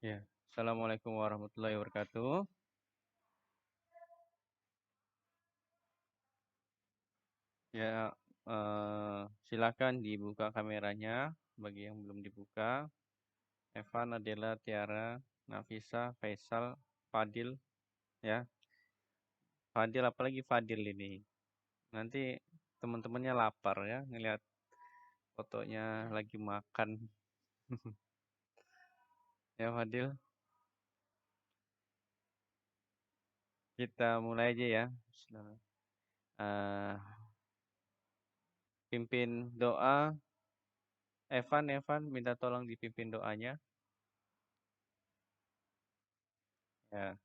Ya, Assalamualaikum warahmatullahi wabarakatuh. Ya, silakan dibuka kameranya bagi yang belum dibuka. Evan, Adela, Tiara, Nafisa, Faisal, Fadil, ya. Fadil apalagi Fadil ini. Nanti teman-temannya lapar ya ngelihat fotonya lagi makan. Ya, Fadil, kita mulai aja ya. Bismillah. Eh, pimpin doa. Evan, minta tolong dipimpin doanya. Ya.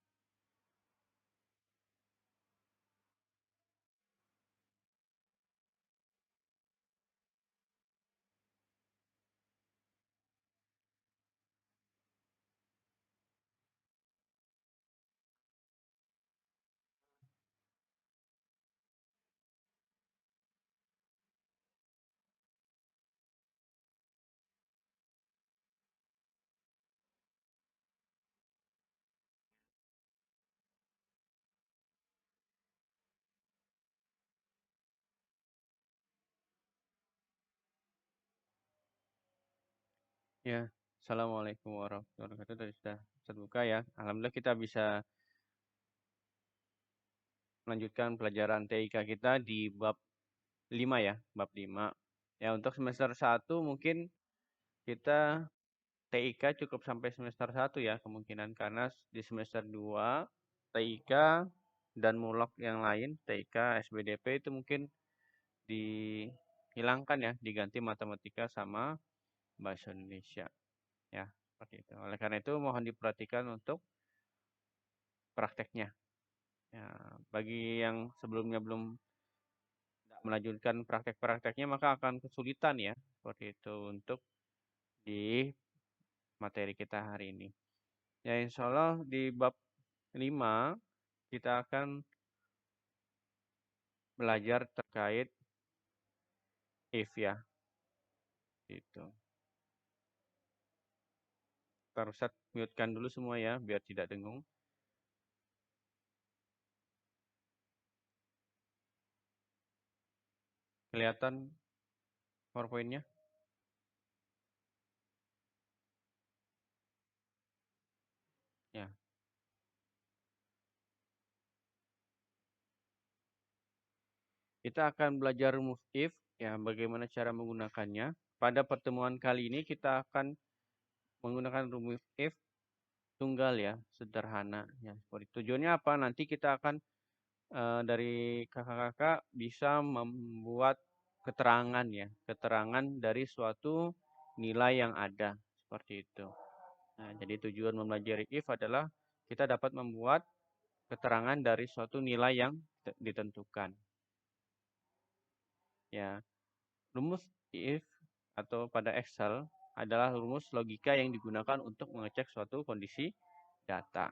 Ya, Assalamualaikum warahmatullahi wabarakatuh. Tadi sudah terbuka ya. Alhamdulillah kita bisa melanjutkan pelajaran TIK kita di bab 5 ya, bab 5. Ya, untuk semester 1 mungkin kita TIK cukup sampai semester 1 ya kemungkinan karena di semester 2 TIK dan mulok yang lain, TIK, SBDP itu mungkin dihilangkan ya, diganti matematika sama bahasa Indonesia. Ya, seperti itu. Oleh karena itu mohon diperhatikan untuk prakteknya. Ya, bagi yang sebelumnya belum melanjutkan praktek-prakteknya maka akan kesulitan ya seperti itu untuk di materi kita hari ini. Ya insya Allah di bab 5 kita akan belajar terkait if ya. Gitu. Kita Ustaz mute-kan dulu semua ya biar tidak dengung. Kelihatan PowerPoint-nya? Ya. Kita akan belajar rumus if ya bagaimana cara menggunakannya. Pada pertemuan kali ini kita akan menggunakan rumus if tunggal ya, sederhana ya. Seperti tujuannya apa? Nanti kita akan dari kakak-kakak bisa membuat keterangan ya, keterangan dari suatu nilai yang ada seperti itu. Nah, jadi tujuan mempelajari if adalah kita dapat membuat keterangan dari suatu nilai yang ditentukan. Ya, rumus if atau pada Excel adalah rumus logika yang digunakan untuk mengecek suatu kondisi data.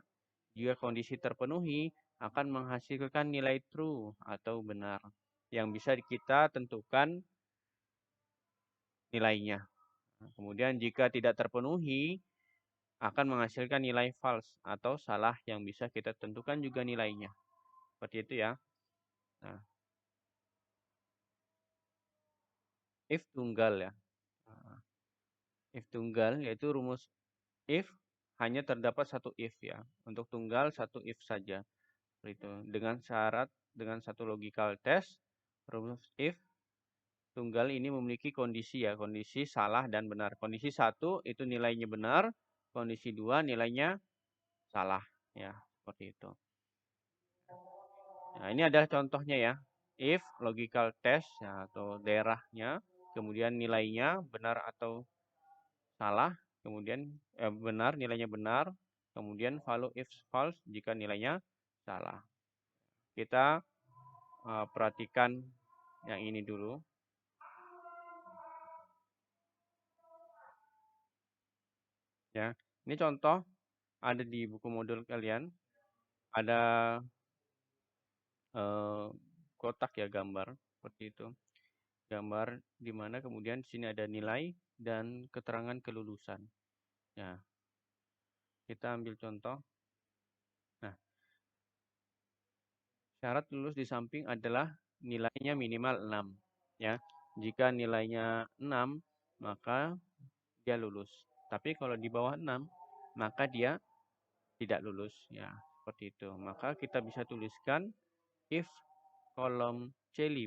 Jika kondisi terpenuhi, akan menghasilkan nilai true atau benar yang bisa kita tentukan nilainya. Nah, kemudian jika tidak terpenuhi, akan menghasilkan nilai false atau salah yang bisa kita tentukan juga nilainya. Seperti itu ya. Nah, if tunggal ya. Nah, if tunggal yaitu rumus if hanya terdapat satu if ya. Untuk tunggal satu if saja. Itu dengan syarat dengan satu logical test rumus if tunggal ini memiliki kondisi ya, kondisi salah dan benar. Kondisi satu itu nilainya benar, kondisi dua nilainya salah ya, seperti itu. Nah, ini adalah contohnya ya. If logical test ya, atau daerahnya, kemudian nilainya benar atau salah, kemudian benar nilainya benar, kemudian value if false jika nilainya salah. Kita perhatikan yang ini dulu. Ya, ini contoh ada di buku modul kalian. Ada kotak ya gambar seperti itu. Gambar di mana kemudian di sini ada nilai dan keterangan kelulusan. Ya. Kita ambil contoh. Nah, syarat lulus di samping adalah nilainya minimal 6. Ya. Jika nilainya 6, maka dia lulus. Tapi kalau di bawah 6, maka dia tidak lulus. Ya, seperti itu. Maka kita bisa tuliskan if kolom C5,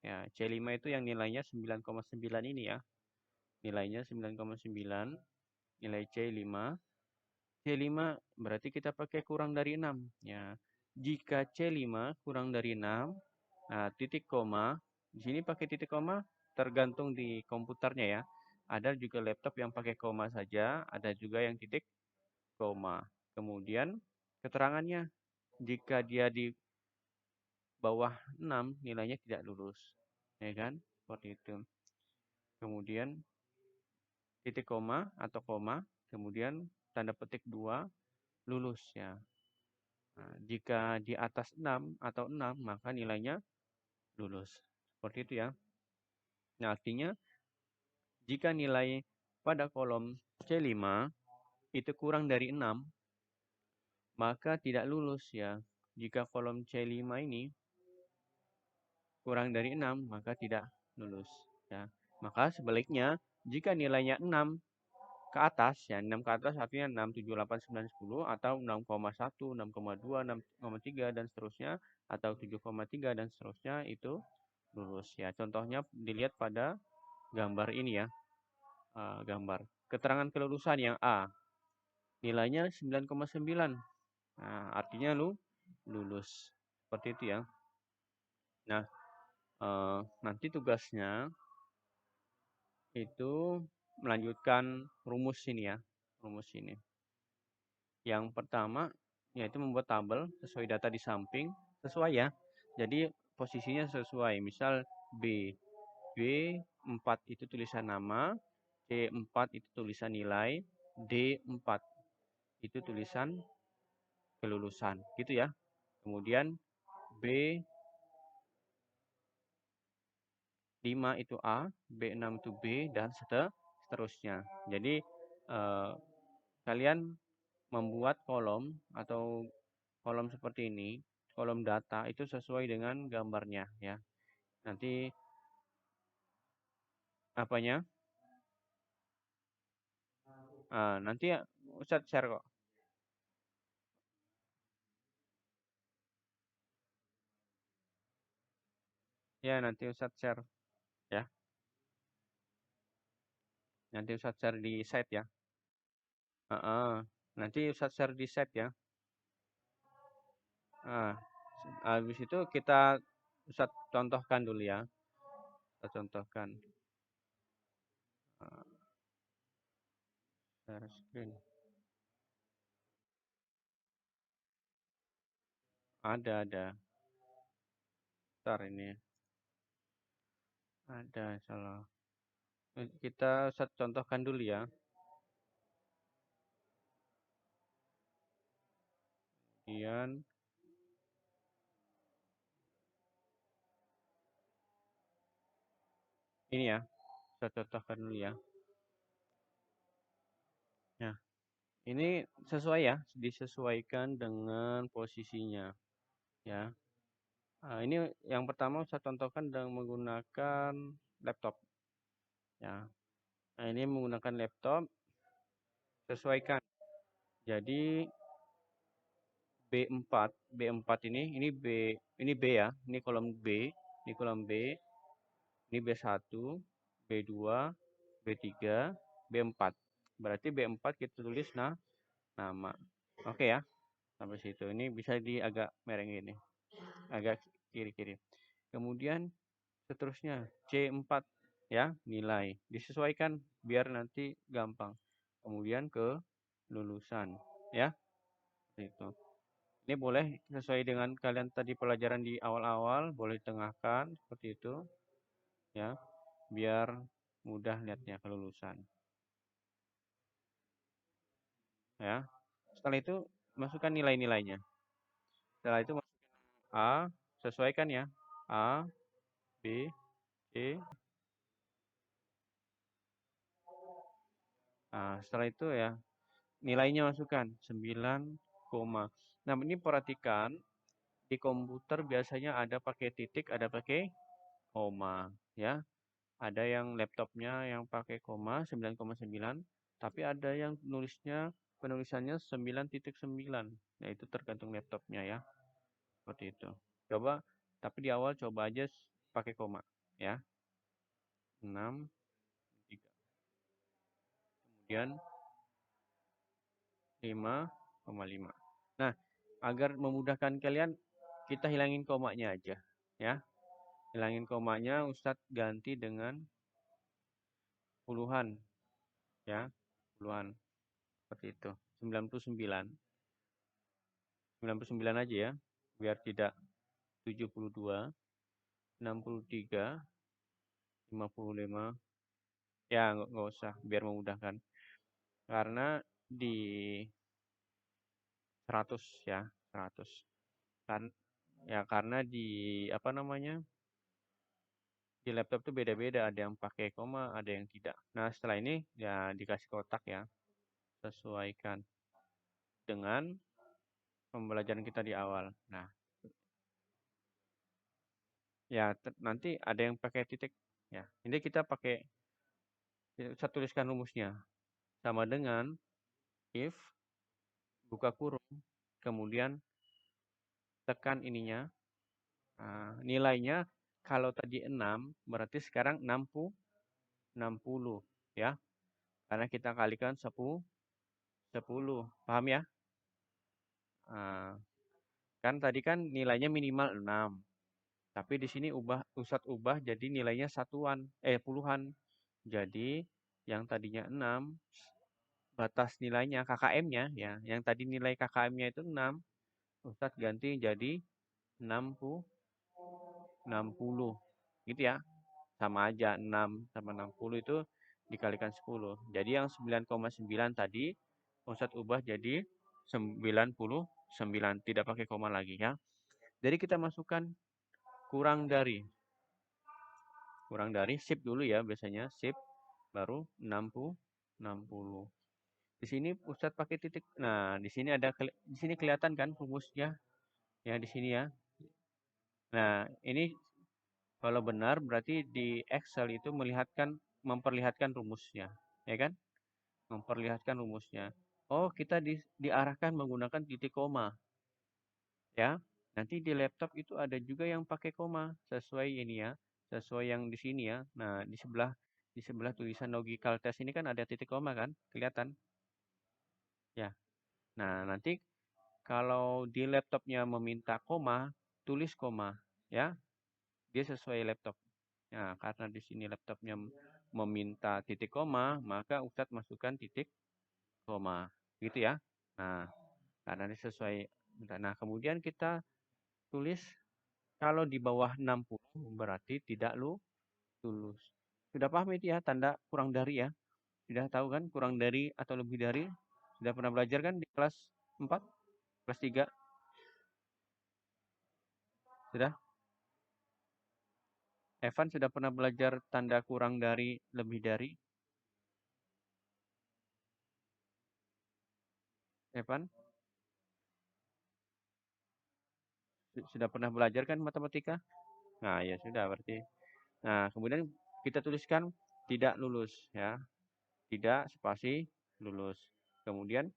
ya C5 itu yang nilainya 9,9 ini ya. Nilainya 9,9, nilai C5. C5 berarti kita pakai kurang dari 6. Ya. Jika C5 kurang dari 6, nah titik koma, di sini pakai titik koma tergantung di komputernya ya. Ada juga laptop yang pakai koma saja, ada juga yang titik koma. Kemudian keterangannya, jika dia di bawah 6 nilainya tidak lulus. Ya kan? Seperti itu. Kemudian titik koma atau koma, kemudian tanda petik 2 lulus ya. Nah, jika di atas 6 atau 6 maka nilainya lulus. Seperti itu ya. Nah, artinya jika nilai pada kolom C5 itu kurang dari 6 maka tidak lulus ya. Jika kolom C5 ini kurang dari 6 maka tidak lulus ya. Maka sebaliknya jika nilainya 6 ke atas ya, 6 ke atas artinya 6, 7, 8, 9, 10 atau 6,1, 6,2, 6,3 dan seterusnya atau 7,3 dan seterusnya itu lulus ya. Contohnya dilihat pada gambar ini ya. Gambar keterangan kelulusan yang A nilainya 9,9. Nah, artinya lulus. Seperti itu ya. Nah, nanti tugasnya itu melanjutkan rumus ini ya. Rumus ini. Yang pertama yaitu membuat tabel sesuai data di samping, sesuai ya. Jadi posisinya sesuai. Misal B4 itu tulisan nama, C4 itu tulisan nilai, D4 itu tulisan kelulusan, gitu ya. Kemudian B5 itu A, B6 itu B, dan seterusnya. Jadi kalian membuat kolom atau kolom seperti ini, kolom data itu sesuai dengan gambarnya ya. Nanti apanya? Nanti ya Ustadz share kok. Ya, nanti Ustadz share ya. Nanti Ustadz share di site ya. Nanti Ustadz share di site ya. Habis itu kita Ustadz contohkan dulu ya. Kita contohkan. Share screen. Ada. Ntar ini. Ada salah. Kita Ustadz contohkan dulu ya. Kemudian ini ya. Saya contohkan dulu ya. Nah, ini sesuai ya, disesuaikan dengan posisinya ya. Ini yang pertama saya contohkan dengan menggunakan laptop ya. Nah, ini menggunakan laptop, sesuaikan. Jadi B4 ini B ya, ini kolom B, ini kolom B, ini B1, B2, B3, B4. Berarti B4 kita tulis nama. Oke ya, sampai situ. Ini bisa di agak mereng ini, agak kiri-kiri. Kemudian seterusnya C4 ya, nilai. Disesuaikan biar nanti gampang. Kemudian ke lulusan ya. Itu. Ini boleh sesuai dengan kalian tadi pelajaran di awal-awal, boleh tengahkan seperti itu ya, biar mudah lihatnya kelulusan. Ya. Setelah itu masukkan nilai-nilainya. Setelah itu masukkan A, sesuaikan ya. A, B, C. Nah, setelah itu ya nilainya masukkan 9, nah ini perhatikan di komputer biasanya ada pakai titik, ada pakai koma, ya. Ada yang laptopnya yang pakai koma 9,9, tapi ada yang penulisannya 9,9. Nah, itu tergantung laptopnya ya. Seperti itu. Coba, tapi di awal coba aja pakai koma ya. 6, 3. Kemudian 5,5. Nah, agar memudahkan kalian, kita hilangin komanya aja ya. Hilangin komanya, Ustadz ganti dengan puluhan ya. Puluhan. Seperti itu. 99. 99 aja ya. Biar tidak 72, 63, 55. Ya, nggak usah. Biar memudahkan. Karena di 100 ya. 100. Kan, ya karena di apa namanya, di laptop tuh beda-beda. Ada yang pakai koma, ada yang tidak. Nah, setelah ini ya dikasih kotak ya. Sesuaikan dengan pembelajaran kita di awal. Nah, ya nanti ada yang pakai titik ya. Ini kita pakai, saya tuliskan rumusnya. Sama dengan if buka kurung, kemudian tekan ininya. Nah, nilainya kalau tadi 6, berarti sekarang 60 ya. Karena kita kalikan 10. Paham ya? Nah, kan tadi kan nilainya minimal 6. Tapi di sini Ustadz ubah jadi nilainya puluhan. Jadi yang tadinya 6, batas nilainya KKM-nya ya, yang tadi nilai KKM-nya itu 6, Ustadz ganti jadi 60. 60 gitu ya. Sama aja 6 sama 60 itu dikalikan 10. Jadi yang 9,9 tadi Ustadz ubah jadi 99, tidak pakai koma lagi ya. Jadi kita masukkan kurang dari shift dulu ya, biasanya shift baru 60. Di sini Ustadz pakai titik. Nah, di sini di sini kelihatan kan rumusnya ya, di sini ya. Nah, ini kalau benar berarti di Excel itu memperlihatkan rumusnya, ya kan? Memperlihatkan rumusnya. Oh, kita diarahkan menggunakan titik koma, ya. Nanti di laptop itu ada juga yang pakai koma sesuai ini ya, sesuai yang di sini ya. Nah, di sebelah tulisan logical test ini kan ada titik koma kan? Kelihatan? Ya. Nah, nanti kalau di laptopnya meminta koma, tulis koma, ya. Dia sesuai laptop. Nah, karena di sini laptopnya meminta titik koma, maka Ustadz masukkan titik koma. Gitu ya. Nah, karena ini sesuai. Nah, kemudian kita tulis kalau di bawah 60 berarti tidak lulus. Sudah paham itu ya, tanda kurang dari ya? Sudah tahu kan kurang dari atau lebih dari? Sudah pernah belajar kan di kelas 4, kelas 3? Sudah? Evan sudah pernah belajar tanda kurang dari, lebih dari? Evan? Sudah pernah belajar kan matematika? Nah, ya sudah berarti. Nah, kemudian kita tuliskan tidak lulus ya. Tidak spasi lulus. Kemudian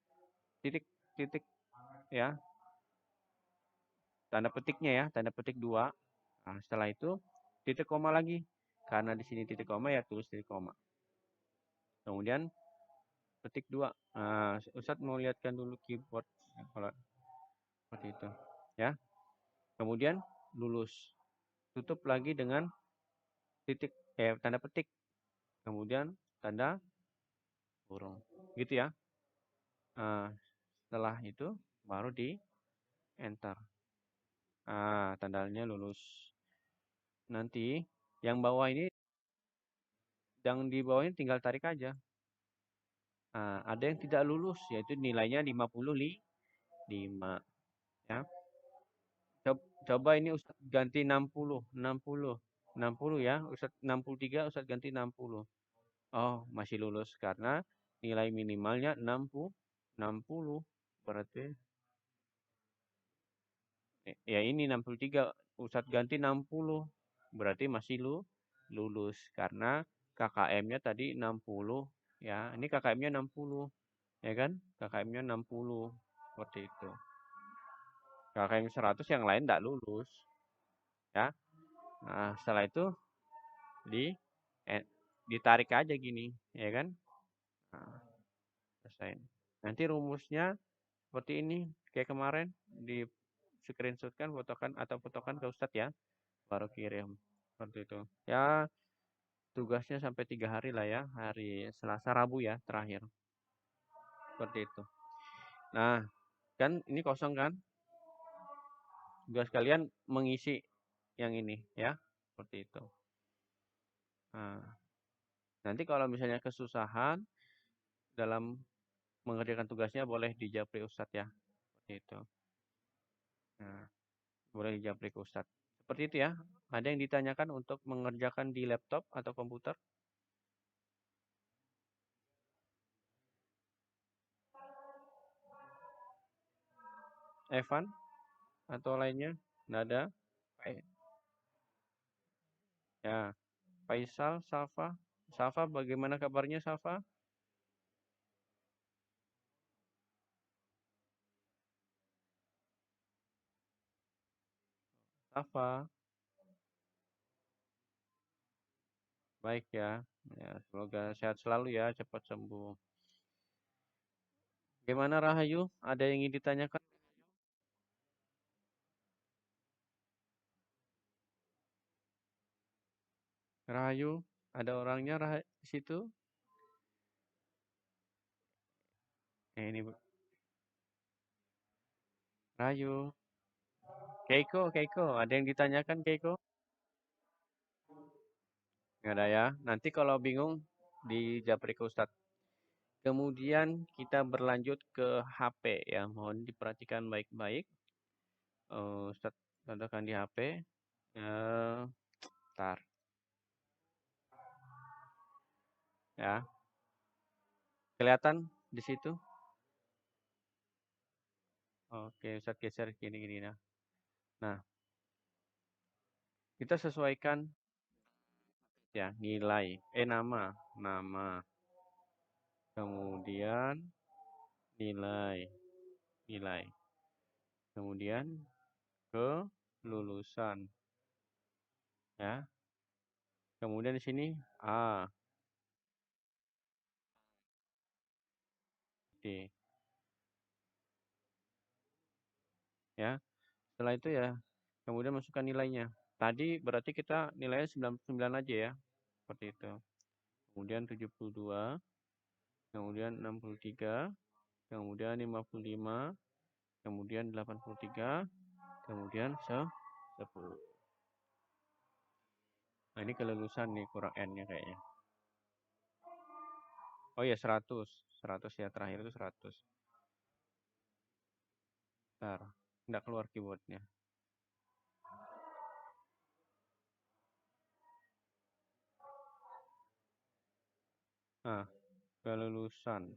titik titik ya. Tanda petiknya ya, tanda petik 2. Nah, setelah itu titik koma lagi. Karena di sini titik koma ya tulis titik koma. Kemudian petik 2. Nah, Ustadz mau lihatkan dulu keyboard kalau seperti itu. Ya. Kemudian lulus. Tutup lagi dengan tanda petik. Kemudian tanda kurung. Gitu ya. Nah, setelah itu baru di enter. Nah, tandanya lulus. Nanti yang di bawah ini tinggal tarik aja. Nah, ada yang tidak lulus yaitu nilainya 55 ya. Coba ini Ustaz ganti 60 ya. Ustaz 63, Ustaz ganti 60. Oh, masih lulus karena nilai minimalnya 60. 60 berarti ya ini 63, Ustadz ganti 60. Berarti masih lulus karena KKM-nya tadi 60 ya. Ini KKM-nya 60 ya kan? KKM-nya 60 seperti itu. KKM 100 yang lain tidak lulus ya. Nah, setelah itu di eh, ditarik aja gini, ya kan? Nah, selesai. Nanti rumusnya seperti ini kayak kemarin di screenshotkan, fotokan atau fotokan ke Ustadz ya, baru kirim seperti itu. Ya tugasnya sampai 3 hari lah ya, hari Selasa Rabu ya terakhir seperti itu. Nah kan ini kosong kan, tugas kalian mengisi yang ini ya seperti itu. Nah, nanti kalau misalnya kesusahan dalam mengerjakan tugasnya boleh dijapri Ustadz ya seperti itu. Nah, boleh dijapri ke Ustadz. Seperti itu ya. Ada yang ditanyakan untuk mengerjakan di laptop atau komputer? Evan atau lainnya? Nggak ada? Baik. Ya, Faisal, Safa. Safa, bagaimana kabarnya Safa? Safa, baik ya. Ya, semoga sehat selalu ya, cepat sembuh. Gimana Rahayu? Ada yang ingin ditanyakan? Rahayu, ada orangnya di situ? Ini Rahayu. Keiko, Keiko, ada yang ditanyakan Keiko? Nggak ada ya. Nanti kalau bingung di Japri ke Ustadz. Kemudian kita berlanjut ke HP ya. Mohon diperhatikan baik-baik. Ustadz contohkan di HP. Eh, Bentar ya. Kelihatan di situ? Oke, Ustadz geser gini-gini nah. Nah, kita sesuaikan ya nilai. Nama. Kemudian nilai, nilai. Kemudian kelulusan ya. Kemudian di sini A, D ya. Setelah itu ya kemudian masukkan nilainya. Tadi berarti kita nilainya 99 aja ya. Seperti itu. Kemudian 72, kemudian 63, kemudian 55, kemudian 83, kemudian 10. Nah, ini kelulusan nih kurang N-nya kayaknya. Oh ya 100. 100 ya terakhir itu 100. Bentar. Nggak keluar keyboardnya. Nah, kelulusan.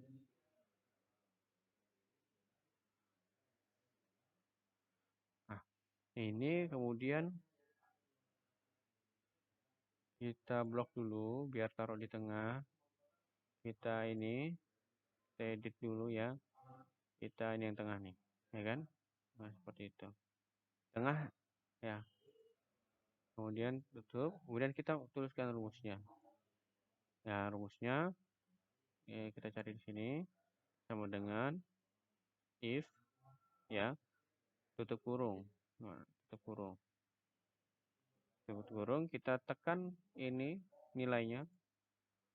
Nah, ini kemudian kita blok dulu biar taruh di tengah. Kita ini kita edit dulu ya. Kita ini yang tengah nih, ya kan? Nah, seperti itu. Tengah ya. Kemudian tutup, kemudian kita tuliskan rumusnya. Ya, rumusnya kita cari di sini sama dengan if ya, tutup kurung. Nah, tutup kurung. Tutup kurung, kita tekan ini nilainya.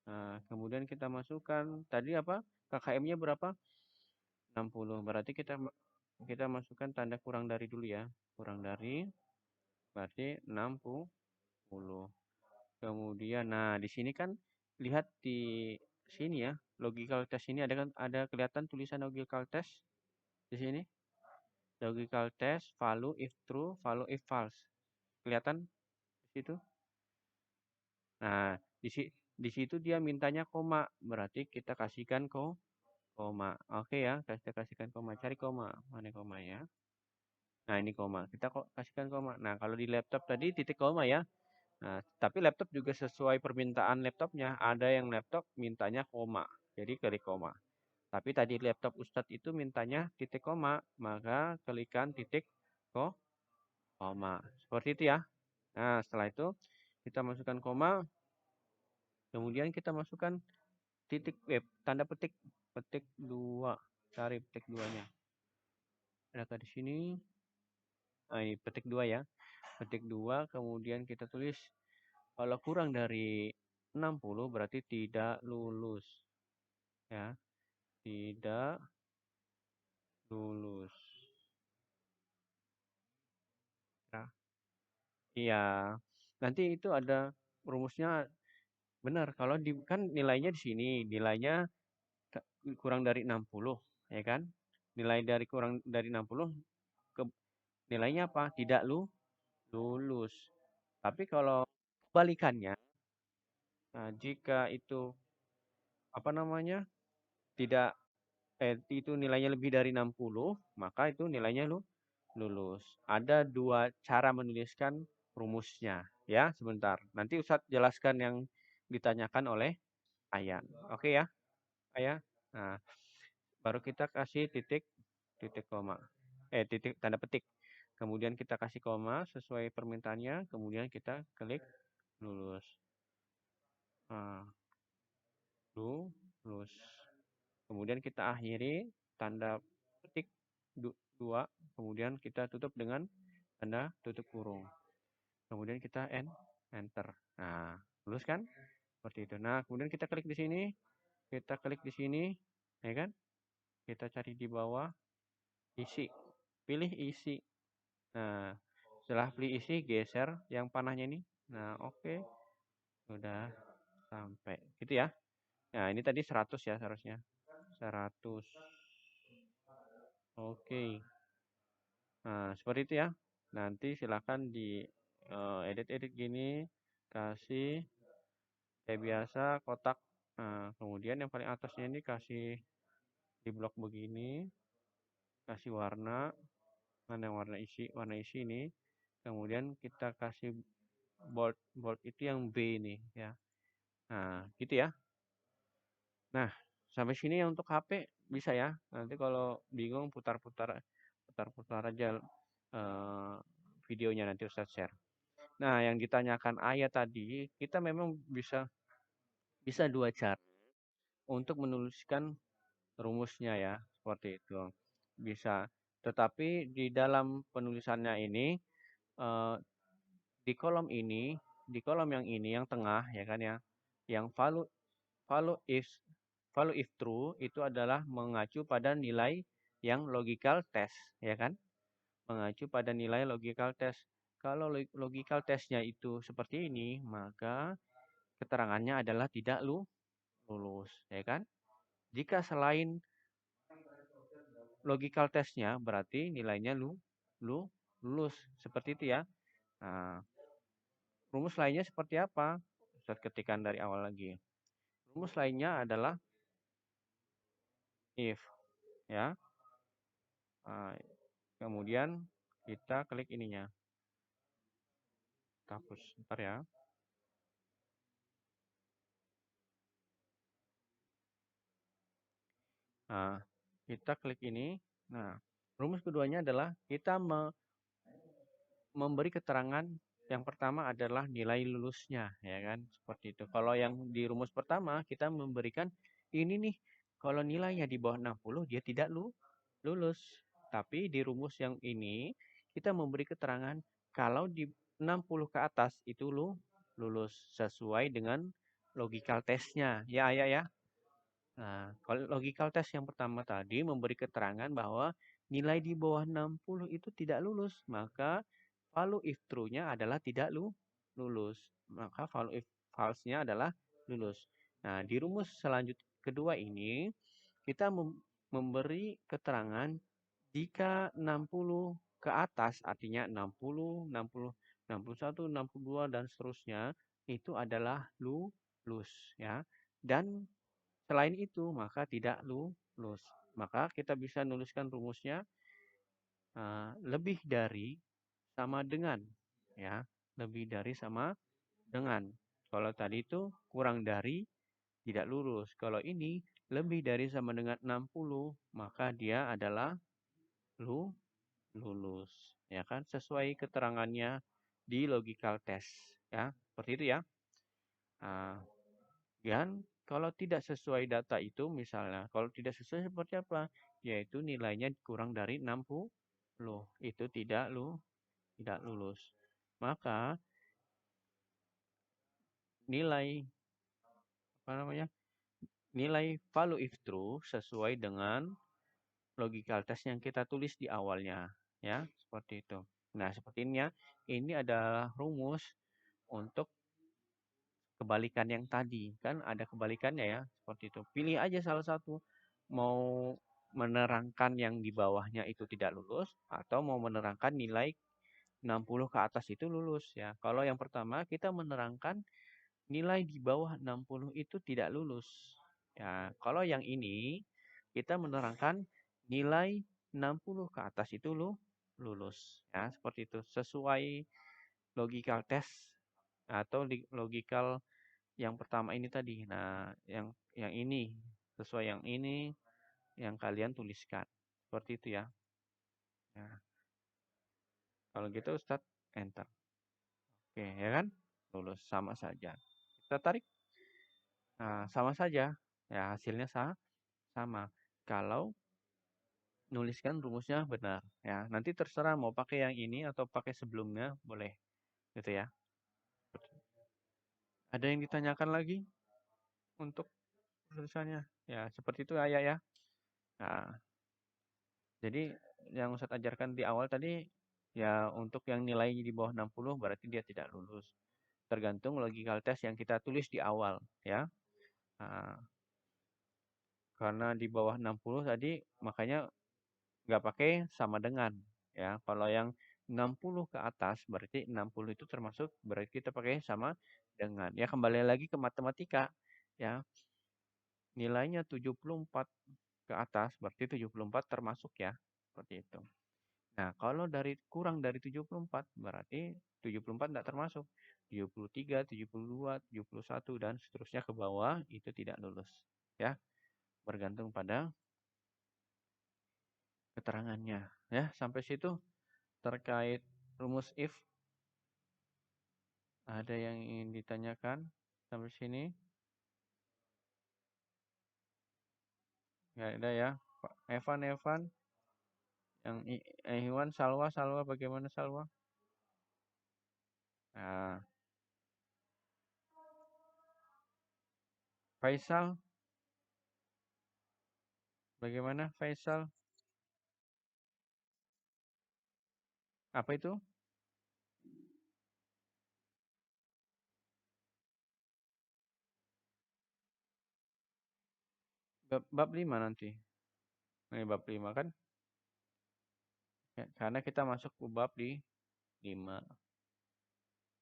Nah, kemudian kita masukkan tadi apa? KKM-nya berapa? 60. Berarti kita masukkan tanda kurang dari dulu ya. Kurang dari berarti 60. Kemudian nah di sini kan lihat di sini ya, logical test ini ada kan ada kelihatan tulisan logical test di sini. Logical test value if true, value if false. Kelihatan di situ? Nah, di situ dia mintanya koma, berarti kita kasihkan koma. Oke ya, kita kasihkan koma. Cari koma. Mana koma ya? Nah, ini koma. Kita kok kasihkan koma. Nah, kalau di laptop tadi titik koma ya. Nah, tapi laptop juga sesuai permintaan laptopnya. Ada yang laptop mintanya koma. Jadi klik koma. Tapi tadi laptop Ustadz itu mintanya titik koma. Maka klikkan titik koma. Seperti itu ya. Nah, setelah itu kita masukkan koma. Kemudian kita masukkan titik tanda petik. Petik 2. Cari petik 2-nya. Adakah di sini? Nah, ini petik 2 ya. Petik 2, kemudian kita tulis kalau kurang dari 60 berarti tidak lulus. Ya, tidak lulus. Nah, iya. Nanti itu ada rumusnya benar. Kalau kan nilainya di sini, nilainya kurang dari 60, ya kan? Nilai dari kurang dari 60 ke nilainya apa? Tidak lulus. Tapi kalau kebalikannya, nah, jika itu apa namanya? Tidak itu nilainya lebih dari 60, maka itu nilainya lulus. Ada dua cara menuliskan rumusnya. Ya, sebentar. Nanti Ustadz jelaskan yang ditanyakan oleh Ayah. Oke ya, Ayah. Nah, baru kita kasih titik koma. Titik tanda petik. Kemudian kita kasih koma sesuai permintaannya. Kemudian kita klik lulus. Nah, lulus. Kemudian kita akhiri tanda petik 2. Kemudian kita tutup dengan tanda tutup kurung. Kemudian kita enter. Nah, lulus kan? Seperti itu. Nah, kemudian kita klik di sini. Kita klik di sini. Ya kan? Kita cari di bawah. Isi. Pilih isi. Nah, setelah pilih isi, geser yang panahnya ini. Nah, oke. Sudah sampai. Gitu ya. Nah, ini tadi 100 ya seharusnya. 100. Oke. Nah, seperti itu ya. Nanti silakan di edit-edit gini. Kasih kayak biasa kotak. Nah, kemudian yang paling atasnya ini kasih di blok begini. Kasih warna. Mana yang warna isi ini. Kemudian kita kasih bold itu yang B ini ya. Nah, gitu ya. Nah, sampai sini ya untuk HP bisa ya. Nanti kalau bingung putar-putar aja videonya nanti Ustaz share. Nah, yang ditanyakan Ayah tadi, kita memang bisa bisa dua cara untuk menuliskan rumusnya ya, seperti itu. Bisa. Tetapi di dalam penulisannya ini eh, di kolom ini, di kolom yang ini yang tengah ya kan ya, yang value if value if true itu adalah mengacu pada nilai yang logical test, ya kan? Mengacu pada nilai logical test. Kalau logical testnya itu seperti ini, maka keterangannya adalah tidak lulus, ya kan? Jika selain logical testnya, berarti nilainya lulus, seperti itu ya. Nah, rumus lainnya seperti apa? Ustaz ketikan dari awal lagi. Rumus lainnya adalah if, ya. Nah, kemudian kita klik ininya. Hapus, ntar ya. Nah, kita klik ini. Nah, rumus keduanya adalah kita memberi keterangan yang pertama adalah nilai lulusnya, ya kan? Seperti itu. Kalau yang di rumus pertama kita memberikan ini nih, kalau nilainya di bawah 60 dia tidak lulus. Tapi di rumus yang ini kita memberi keterangan kalau di 60 ke atas itu lulus sesuai dengan logical testnya. Ya, ya, ya. Nah, kalau logical test yang pertama tadi memberi keterangan bahwa nilai di bawah 60 itu tidak lulus, maka value if true-nya adalah tidak lulus. Maka value if false-nya adalah lulus. Nah, di rumus selanjut kedua ini kita memberi keterangan jika 60 ke atas artinya 60, 60, 61, 62 dan seterusnya itu adalah lulus ya. Dan selain itu, maka tidak plus. Maka kita bisa nuliskan rumusnya lebih dari sama dengan, ya, lebih dari sama dengan. Kalau tadi itu kurang dari tidak lulus. Kalau ini lebih dari sama dengan 60, maka dia adalah lulus. Ya kan? Sesuai keterangannya di logical test. Ya, seperti itu ya. Nah, dan kalau tidak sesuai data itu misalnya, kalau tidak sesuai seperti apa? Yaitu nilainya kurang dari 60, itu tidak lulus. Maka nilai apa namanya? Nilai value if true sesuai dengan logical test yang kita tulis di awalnya, ya, seperti itu. Nah, seperti ini ya. Ini adalah rumus untuk kebalikan yang tadi. Kan ada kebalikannya ya, seperti itu. Pilih aja salah satu. Mau menerangkan yang di bawahnya itu tidak lulus atau mau menerangkan nilai 60 ke atas itu lulus ya. Kalau yang pertama kita menerangkan nilai di bawah 60 itu tidak lulus. Ya, kalau yang ini kita menerangkan nilai 60 ke atas itu lulus. Ya, seperti itu. Sesuai logical test atau logical yang pertama ini tadi. Nah, yang ini sesuai yang ini yang kalian tuliskan. Seperti itu ya. Nah, kalau gitu Ustadz enter. Oke, ya kan? Lulus sama saja. Kita tarik. Nah, sama saja. Ya, hasilnya sama. Kalau nuliskan rumusnya benar ya. Nanti terserah mau pakai yang ini atau pakai sebelumnya boleh. Gitu ya. Ada yang ditanyakan lagi untuk tulisannya? Ya, seperti itu Ayah ya. Nah, jadi yang Ustadz ajarkan di awal tadi ya untuk yang nilai di bawah 60 berarti dia tidak lulus. Tergantung logical test yang kita tulis di awal ya. Nah, karena di bawah 60 tadi makanya nggak pakai sama dengan ya. Kalau yang 60 ke atas berarti 60 itu termasuk berarti kita pakai sama dengan. Ya kembali lagi ke matematika ya. Nilainya 74 ke atas berarti 74 termasuk ya. Seperti itu. Nah, kalau kurang dari 74 berarti 74 tidak termasuk. 73, 72, 71 dan seterusnya ke bawah itu tidak lulus. Ya, bergantung pada keterangannya. Ya, sampai situ terkait rumus if ada yang ingin ditanyakan sampai sini? Nggak ada ya. Pak Evan, yang Iwan, Salwa, bagaimana Salwa? Nah, Faisal, bagaimana Faisal? Apa itu? Bab 5 nanti. Ini bab 5 kan? Ya, karena kita masuk ke bab di 5.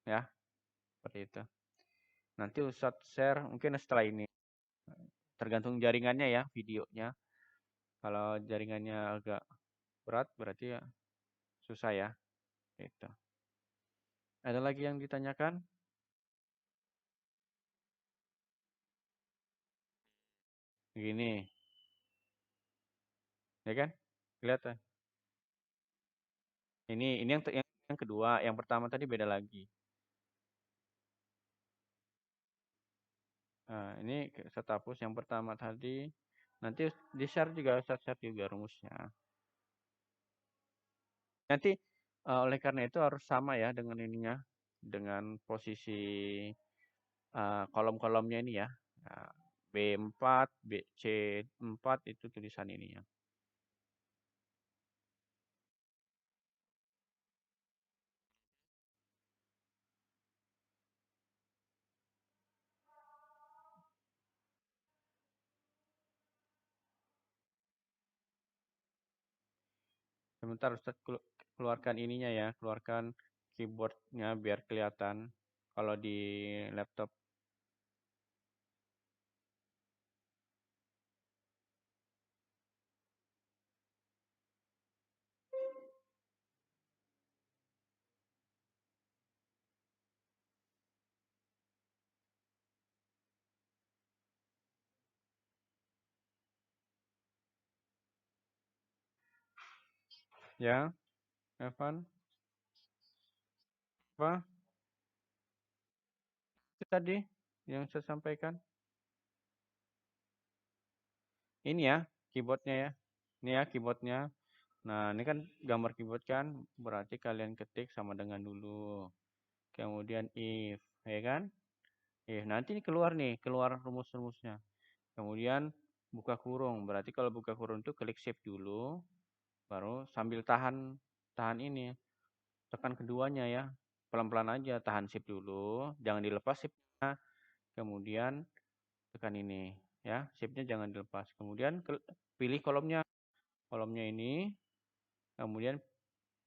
Ya, seperti itu. Nanti Ustadz share mungkin setelah ini. Tergantung jaringannya ya, videonya. Kalau jaringannya agak berat berarti ya susah ya. Itu. Ada lagi yang ditanyakan? Begini, ya kan? Kelihatan. Ini yang kedua, yang pertama tadi beda lagi. Nah, ini setapus yang pertama tadi. Nanti di-share juga, share juga rumusnya. Nanti oleh karena itu harus sama ya dengan ininya, dengan posisi kolom-kolomnya ini ya. Nah, B4, C4 itu tulisan ininya. Sebentar Ustaz keluarkan ininya ya, keluarkan keyboardnya biar kelihatan kalau di laptop. Ya, Evan, apa itu tadi yang saya sampaikan? Ini ya, keyboardnya ya. Ini ya keyboardnya. Nah, ini kan gambar keyboard kan, berarti kalian ketik sama dengan dulu. Kemudian if, ya kan? If, nanti ini keluar nih, keluar rumus-rumusnya. Kemudian buka kurung, berarti kalau buka kurung itu klik shift dulu, baru sambil tahan tahan ini, tekan keduanya ya. Pelan-pelan aja, tahan shift dulu, jangan dilepas shiftnya. Kemudian tekan ini, ya, shiftnya jangan dilepas. Kemudian pilih kolomnya, kolomnya ini, kemudian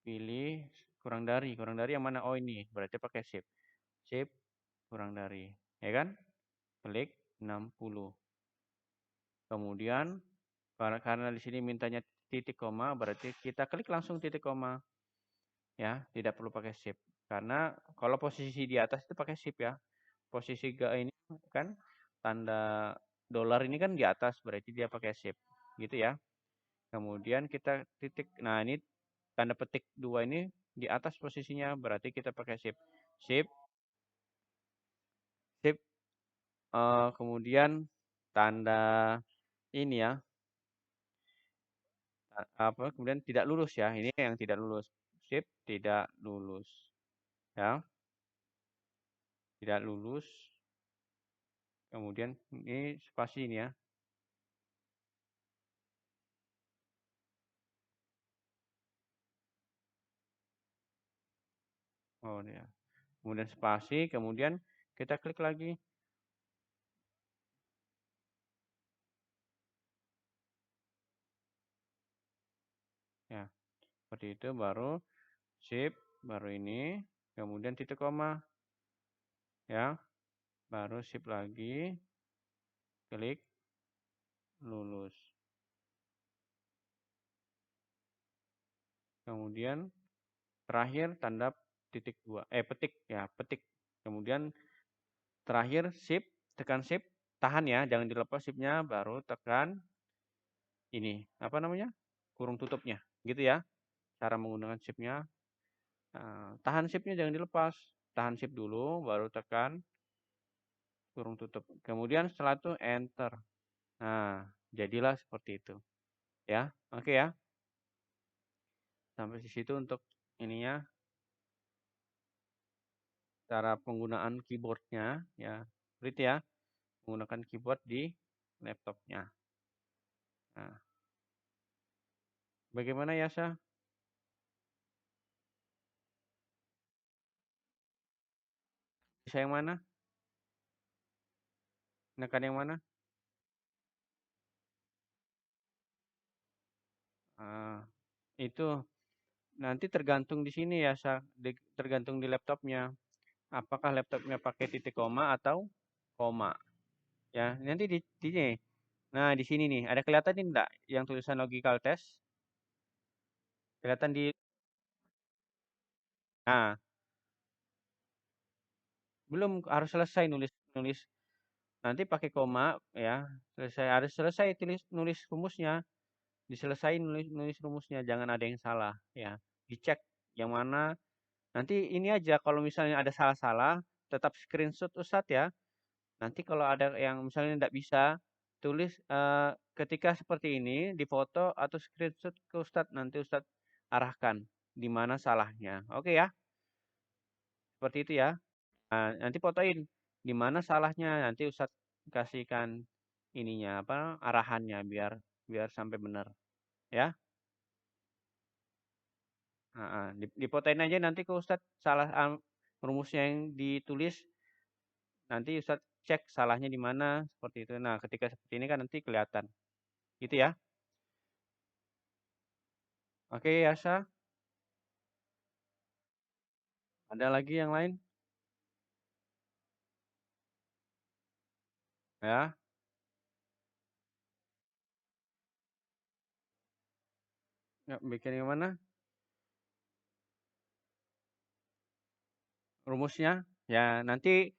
pilih kurang dari yang mana? Oh ini, berarti pakai shift. Shift kurang dari, ya kan? Klik 60. Kemudian karena di sini mintanya titik koma, berarti kita klik langsung titik koma. Ya, tidak perlu pakai shift. Karena kalau posisi di atas itu pakai shift ya. Posisi ini kan tanda dolar ini kan di atas, berarti dia pakai shift. Gitu ya. Kemudian kita titik. Nah, ini tanda petik 2 ini di atas posisinya, berarti kita pakai shift. Shift, shift, kemudian tanda ini ya, apa, kemudian tidak lulus ya. Ini yang tidak lulus. Shift tidak lulus. Ya, tidak lulus. Kemudian ini spasi ini ya. Oh ya. Kemudian spasi, kemudian kita klik lagi. Ya, seperti itu baru shift, baru ini, kemudian titik koma. Ya, baru shift lagi, klik lulus. Kemudian terakhir tanda titik 2, petik ya, petik. Kemudian terakhir shift, tekan shift, tahan ya, jangan dilepas shiftnya, baru tekan ini, apa namanya? Kurung tutupnya, gitu ya. Cara menggunakan shiftnya. Nah, tahan shiftnya jangan dilepas, tahan shift dulu, baru tekan kurung tutup. Kemudian setelah itu enter. Nah, jadilah seperti itu. Ya, oke ya. Sampai di situ untuk ininya, cara penggunaan keyboardnya ya. Seperti ya, menggunakan keyboard di laptopnya. Nah, bagaimana ya, Syah? Bisa yang mana? Menekan yang mana? Ah, itu nanti tergantung di sini ya, Syah. Tergantung di laptopnya. Apakah laptopnya pakai titik koma atau koma? Ya, nanti di sini. Nah, di sini nih, ada kelihatan ini enggak yang tulisan logical test? Kelihatan di Nah, belum harus selesai nulis nulis. Nanti pakai koma ya. Selesai harus selesai tulis nulis rumusnya. Diselesain nulis nulis rumusnya, jangan ada yang salah ya. Dicek yang mana. Nanti ini aja kalau misalnya ada salah-salah, tetap screenshot Ustadz ya. Nanti kalau ada yang misalnya tidak bisa, tulis ketika seperti ini di foto atau screenshot ke Ustadz, nanti Ustadz arahkan di mana salahnya. Oke ya, seperti itu ya. Nah, nanti fotoin di mana salahnya, nanti Ustadz kasihkan ininya apa arahannya biar biar sampai benar ya. Nah, difotoin aja nanti ke Ustadz salah rumusnya yang ditulis, nanti Ustadz cek salahnya di mana seperti itu. Nah, ketika seperti ini kan nanti kelihatan. Gitu ya. Oke, Yasa. Ada lagi yang lain? Ya, ya bikin yang mana? Rumusnya? Ya, nanti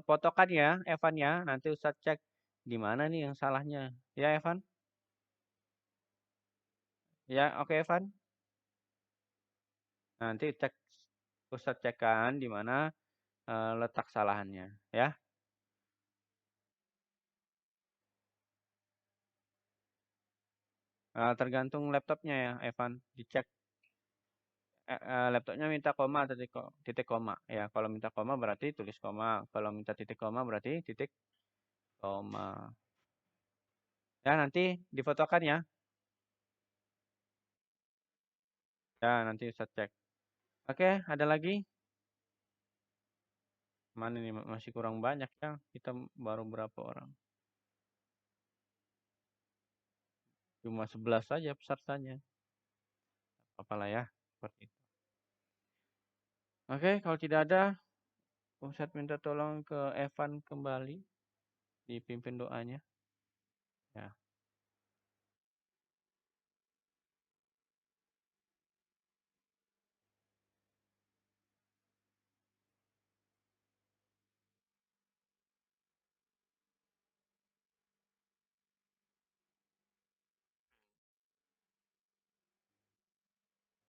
fotokan ya, Evan ya. Nanti Ustadz cek di mana nih yang salahnya. Ya, Evan? Ya, oke, Evan. Nanti Ustadz cekkan di mana letak kesalahannya, ya. Tergantung laptopnya ya, Evan. Dicek laptopnya minta koma atau titik koma. Ya, kalau minta koma berarti tulis koma. Kalau minta titik koma berarti titik koma. Ya, nanti difotokan ya. Ya, nanti Ustadz cek. Oke, ada lagi? Mana nih masih kurang banyak ya. Kita baru berapa orang? Cuma 11 saja pesertanya. Apalah ya, seperti itu. Oke, kalau tidak ada, Ustadz minta tolong ke Evan kembali dipimpin doanya. Ya.